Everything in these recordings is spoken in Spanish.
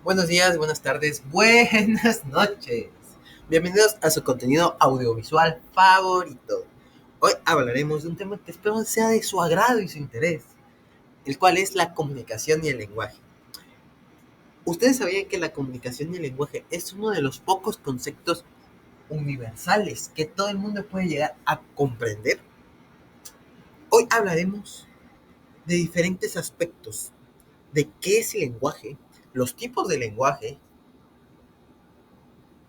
Buenos días, buenas tardes, buenas noches. Bienvenidos a su contenido audiovisual favorito. Hoy hablaremos de un tema que espero sea de su agrado y su interés, el cual es la comunicación y el lenguaje. ¿Ustedes sabían que la comunicación y el lenguaje es uno de los pocos conceptos universales que todo el mundo puede llegar a comprender? Hoy hablaremos de diferentes aspectos de qué es el lenguaje, los tipos de lenguaje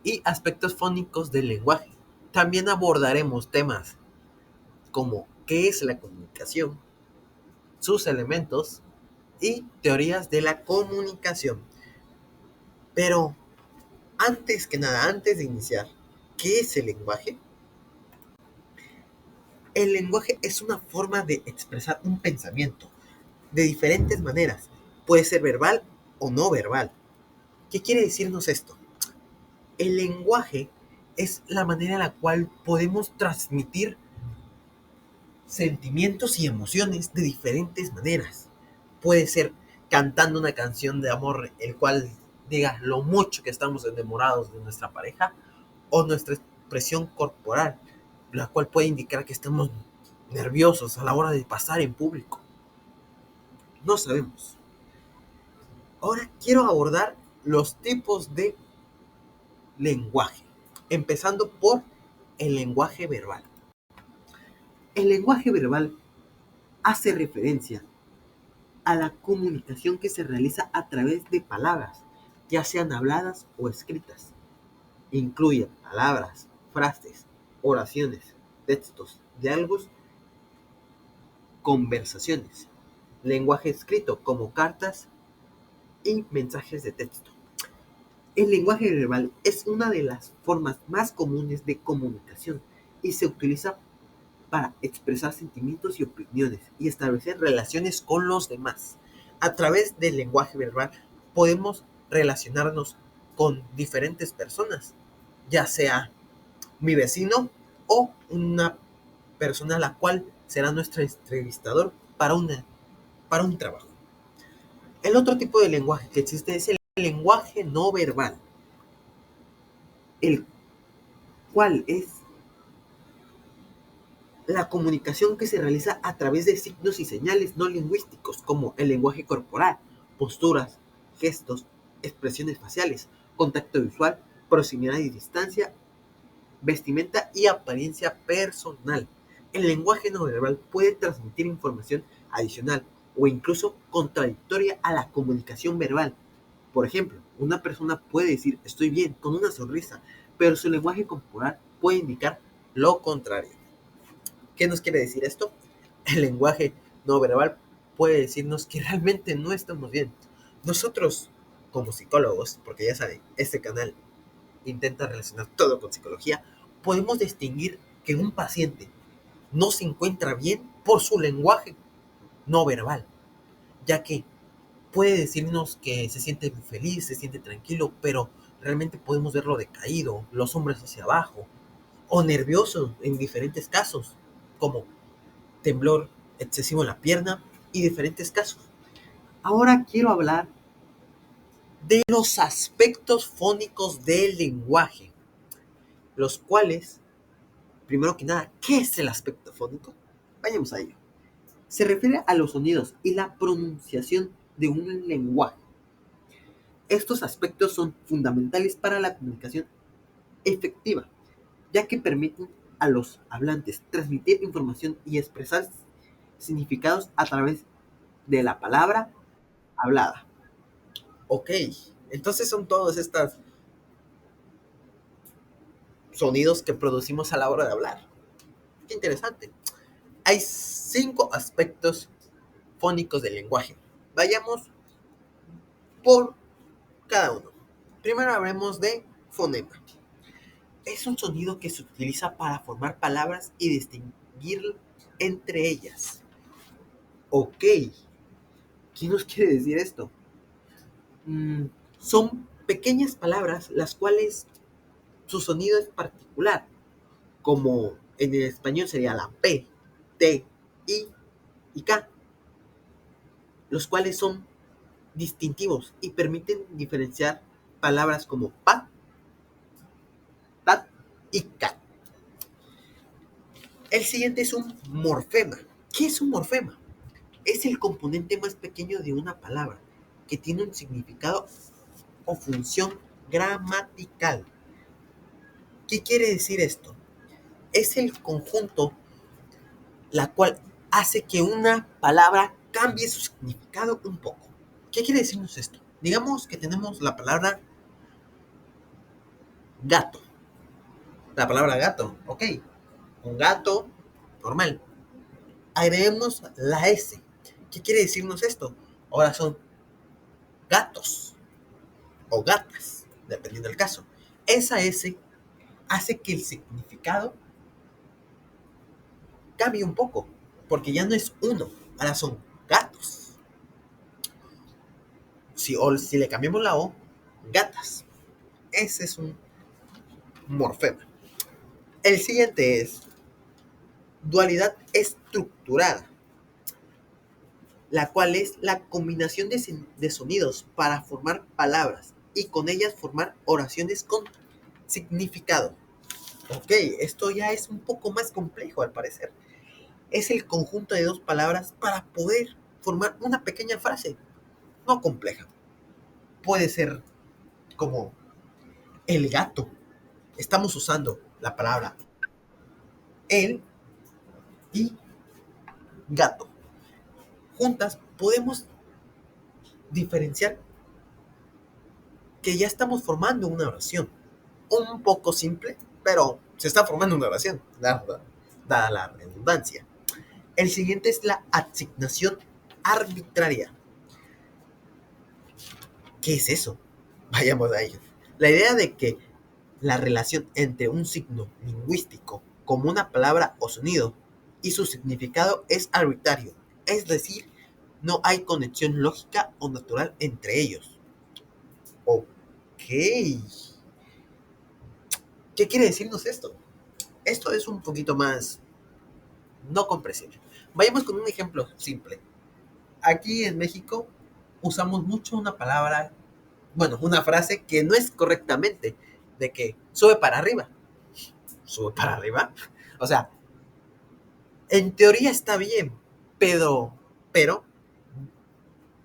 y aspectos fónicos del lenguaje. También abordaremos temas como qué es la comunicación, sus elementos y teorías de la comunicación. Pero antes que nada, antes de iniciar, ¿qué es el lenguaje? El lenguaje es una forma de expresar un pensamiento de diferentes maneras. Puede ser verbal o no verbal. ¿Qué quiere decirnos esto? El lenguaje es la manera en la cual podemos transmitir sentimientos y emociones de diferentes maneras. Puede ser cantando una canción de amor, el cual diga lo mucho que estamos enamorados de nuestra pareja, o nuestra expresión corporal, la cual puede indicar que estamos nerviosos a la hora de pasar en público. No sabemos. Ahora quiero abordar los tipos de lenguaje, empezando por el lenguaje verbal. El lenguaje verbal hace referencia a la comunicación que se realiza a través de palabras, ya sean habladas o escritas. Incluye palabras, frases, oraciones, textos, diálogos, conversaciones, lenguaje escrito como cartas y mensajes de texto. El lenguaje verbal es una de las formas más comunes de comunicación y se utiliza para expresar sentimientos y opiniones y establecer relaciones con los demás. A través del lenguaje verbal podemos relacionarnos con diferentes personas, ya sea mi vecino o una persona a la cual será nuestro entrevistador para un trabajo. El otro tipo de lenguaje que existe es el lenguaje no verbal, el cual es la comunicación que se realiza a través de signos y señales no lingüísticos, como el lenguaje corporal, posturas, gestos, expresiones faciales, contacto visual, proximidad y distancia, vestimenta y apariencia personal. El lenguaje no verbal puede transmitir información adicional o incluso contradictoria a la comunicación verbal. Por ejemplo, una persona puede decir estoy bien con una sonrisa, pero su lenguaje corporal puede indicar lo contrario. ¿Qué nos quiere decir esto? El lenguaje no verbal puede decirnos que realmente no estamos bien. Nosotros, como psicólogos, porque ya saben, este canal intenta relacionar todo con psicología, podemos distinguir que un paciente no se encuentra bien por su lenguaje no verbal, ya que puede decirnos que se siente feliz, se siente tranquilo, pero realmente podemos verlo decaído, los hombros hacia abajo, o nervioso en diferentes casos, como temblor excesivo en la pierna y diferentes casos. Ahora quiero hablar de los aspectos fónicos del lenguaje, los cuales, primero que nada, ¿qué es el aspecto fónico? Vayamos a ello. Se refiere a los sonidos y la pronunciación de un lenguaje. Estos aspectos son fundamentales para la comunicación efectiva, ya que permiten a los hablantes transmitir información y expresar significados a través de la palabra hablada. Ok, entonces son todos estos sonidos que producimos a la hora de hablar. Qué interesante. Hay 5 aspectos fónicos del lenguaje. Vayamos por cada uno. Primero hablemos de fonema. Es un sonido que se utiliza para formar palabras y distinguir entre ellas. Ok, ¿qué nos quiere decir esto? Son pequeñas palabras las cuales su sonido es particular, como en el español sería la P, T, I y K, los cuales son distintivos y permiten diferenciar palabras como pa, tat y cat. El siguiente es un morfema. ¿Qué es un morfema? Es el componente más pequeño de una palabra que tiene un significado o función gramatical. ¿Qué quiere decir esto? Es el conjunto la cual hace que una palabra cambie su significado un poco. ¿Qué quiere decirnos esto? Digamos que tenemos la palabra gato. La palabra gato, ok. Un gato normal. Agreguemos la S. ¿Qué quiere decirnos esto? Ahora son gatos o gatas, dependiendo del caso. Esa S hace que el significado cambie un poco, porque ya no es uno, ahora son gatos. Si le cambiamos la O, gatas. Ese es un morfema. El siguiente es dualidad estructurada, la cual es la combinación de sonidos para formar palabras y con ellas formar oraciones con significado. Ok, esto ya es un poco más complejo al parecer. Es el conjunto de dos palabras para poder formar una pequeña frase, no compleja. Puede ser como el gato. Estamos usando la palabra el y gato. Juntas podemos diferenciar que ya estamos formando una oración. Un poco simple, pero se está formando una oración, dada la redundancia. El siguiente es la asignación arbitraria. ¿Qué es eso? Vayamos a ello. La idea de que la relación entre un signo lingüístico, como una palabra o sonido, y su significado es arbitrario, es decir, no hay conexión lógica o natural entre ellos. Ok. ¿Qué quiere decirnos esto? Esto es un poquito más no comprensible. Vayamos con un ejemplo simple. Aquí en México usamos mucho una palabra, bueno, una frase que no es correctamente, de que sube para arriba. ¿Sube para arriba? O sea, en teoría está bien, pero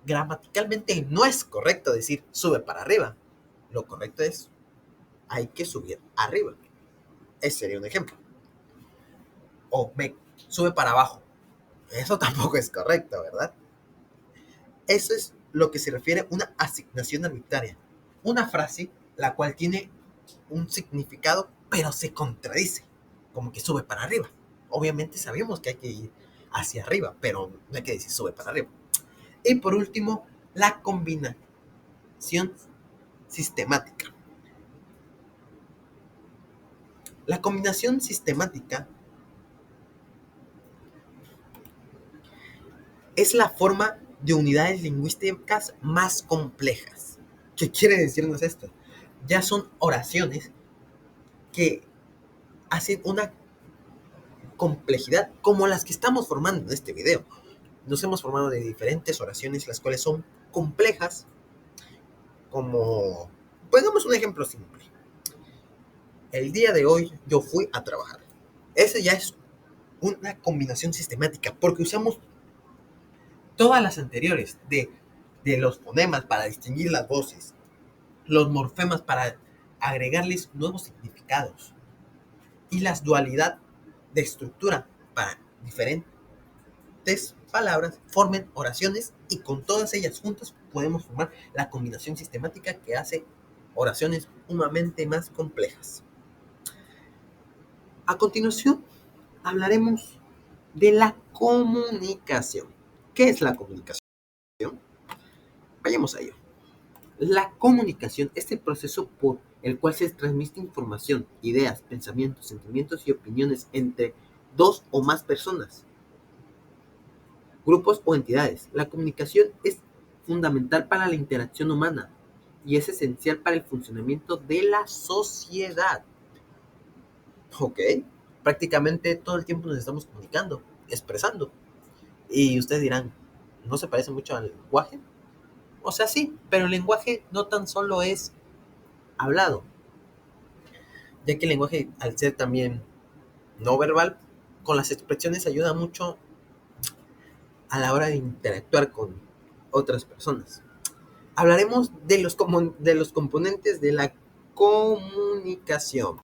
gramaticalmente no es correcto decir sube para arriba. Lo correcto es hay que subir arriba. Ese sería un ejemplo. O me sube para abajo. Eso tampoco es correcto, ¿verdad? Eso es lo que se refiere a una asignación arbitraria. Una frase la cual tiene un significado, pero se contradice, como que sube para arriba. Obviamente sabemos que hay que ir hacia arriba, pero no hay que decir sube para arriba. Y por último, la combinación sistemática. La combinación sistemática es la forma de unidades lingüísticas más complejas. ¿Qué quiere decirnos esto? Ya son oraciones que hacen una complejidad como las que estamos formando en este video. Nos hemos formado de diferentes oraciones, las cuales son complejas, como, pongamos un ejemplo simple. El día de hoy yo fui a trabajar. Ese ya es una combinación sistemática, porque usamos todas las anteriores, de los fonemas para distinguir las voces, los morfemas para agregarles nuevos significados, y las dualidad de estructura para diferentes palabras formen oraciones, y con todas ellas juntas podemos formar la combinación sistemática que hace oraciones sumamente más complejas. A continuación hablaremos de la comunicación. ¿Qué es la comunicación? Vayamos a ello. La comunicación es el proceso por el cual se transmite información, ideas, pensamientos, sentimientos y opiniones entre dos o más personas, grupos o entidades. La comunicación es fundamental para la interacción humana y es esencial para el funcionamiento de la sociedad. Ok, prácticamente todo el tiempo nos estamos comunicando, expresando. Y ustedes dirán, ¿no se parece mucho al lenguaje? O sea, sí, pero el lenguaje no tan solo es hablado, ya que el lenguaje, al ser también no verbal, con las expresiones ayuda mucho a la hora de interactuar con otras personas. Hablaremos de los componentes de la comunicación,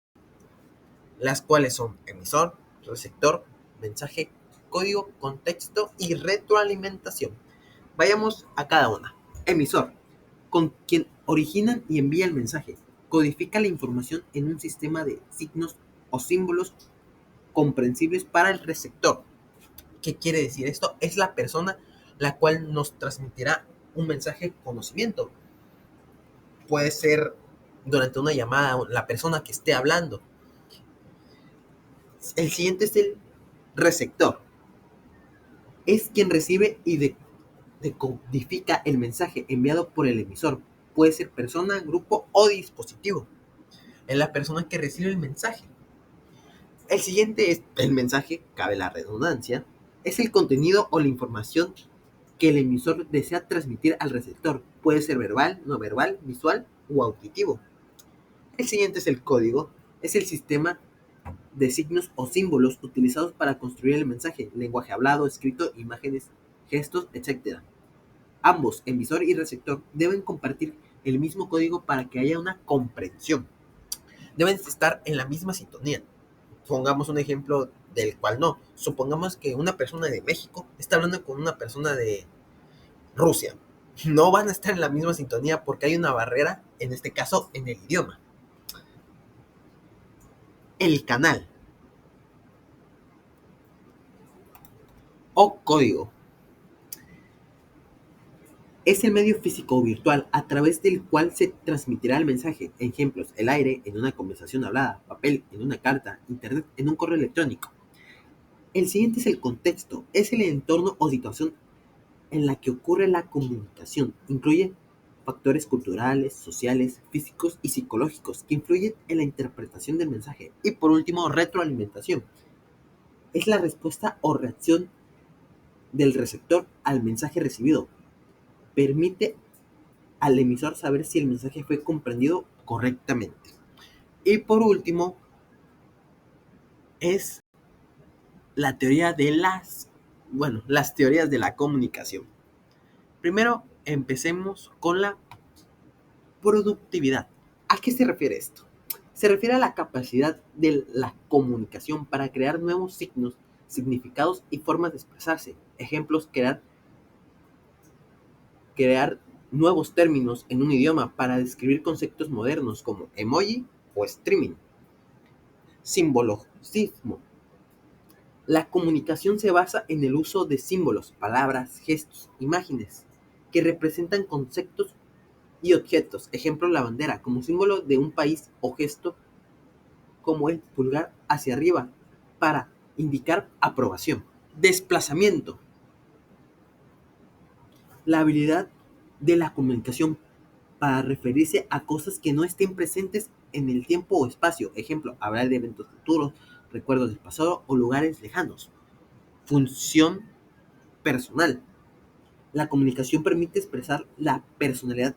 las cuales son emisor, receptor, mensaje, código, contexto y retroalimentación. Vayamos a cada una. Emisor, con quien originan y envía el mensaje, codifica la información en un sistema de signos o símbolos comprensibles para el receptor. ¿Qué quiere decir esto? Es la persona la cual nos transmitirá un mensaje conocimiento. Puede ser durante una llamada la persona que esté hablando. El siguiente es el receptor. Es quien recibe y decodifica el mensaje enviado por el emisor. Puede ser persona, grupo o dispositivo. Es la persona que recibe el mensaje. El siguiente es el mensaje, cabe la redundancia, es el contenido o la información que el emisor desea transmitir al receptor. Puede ser verbal, no verbal, visual o auditivo. El siguiente es el código, es el sistema de signos o símbolos utilizados para construir el mensaje, lenguaje hablado, escrito, imágenes, gestos, etc. Ambos, emisor y receptor, deben compartir el mismo código para que haya una comprensión. Deben estar en la misma sintonía. Pongamos un ejemplo del cual no. Supongamos que una persona de México está hablando con una persona de Rusia. No van a estar en la misma sintonía porque hay una barrera, en este caso, en el idioma. El canal o código es el medio físico o virtual a través del cual se transmitirá el mensaje. Ejemplos, el aire en una conversación hablada, papel en una carta, internet en un correo electrónico. El siguiente es el contexto. Es el entorno o situación en la que ocurre la comunicación. Incluye factores culturales, sociales, físicos y psicológicos que influyen en la interpretación del mensaje. Y por último, retroalimentación. Es la respuesta o reacción del receptor al mensaje recibido. Permite al emisor saber si el mensaje fue comprendido correctamente. Y por último, es la teoría de las teorías de la comunicación. Primero, empecemos con la productividad. ¿A qué se refiere esto? Se refiere a la capacidad de la comunicación para crear nuevos signos, significados y formas de expresarse. Ejemplos, crear nuevos términos en un idioma para describir conceptos modernos como emoji o streaming. Simbologismo. La comunicación se basa en el uso de símbolos, palabras, gestos, imágenes, que representan conceptos y objetos. Ejemplo, la bandera, como símbolo de un país, o gesto como el pulgar hacia arriba, para indicar aprobación. Desplazamiento. La habilidad de la comunicación para referirse a cosas que no estén presentes en el tiempo o espacio. Ejemplo, hablar de eventos futuros, recuerdos del pasado o lugares lejanos. Función personal. La comunicación permite expresar la personalidad,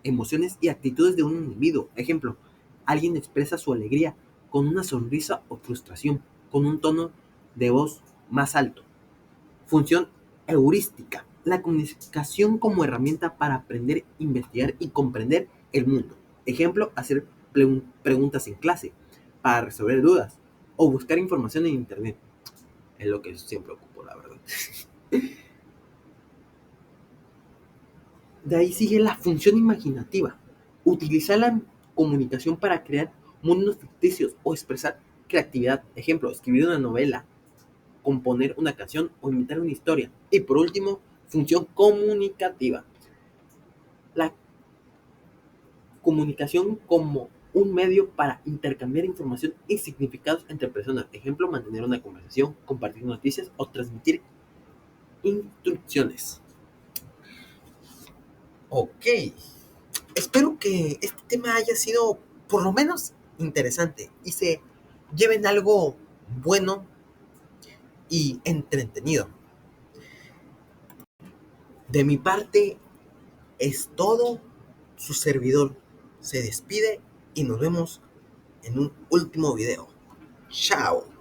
emociones y actitudes de un individuo. Ejemplo, alguien expresa su alegría con una sonrisa o frustración, con un tono de voz más alto. Función heurística. La comunicación como herramienta para aprender, investigar y comprender el mundo. Ejemplo, hacer preguntas en clase, para resolver dudas o buscar información en internet. Es lo que siempre ocupo, la verdad. De ahí sigue la función imaginativa. Utilizar la comunicación para crear mundos ficticios o expresar creatividad. Ejemplo, escribir una novela, componer una canción o inventar una historia. Y por último, función comunicativa. La comunicación como un medio para intercambiar información y significados entre personas. Ejemplo, mantener una conversación, compartir noticias o transmitir instrucciones. Ok, espero que este tema haya sido por lo menos interesante y se lleven algo bueno y entretenido. De mi parte es todo. Su servidor se despide y nos vemos en un último video. Chao.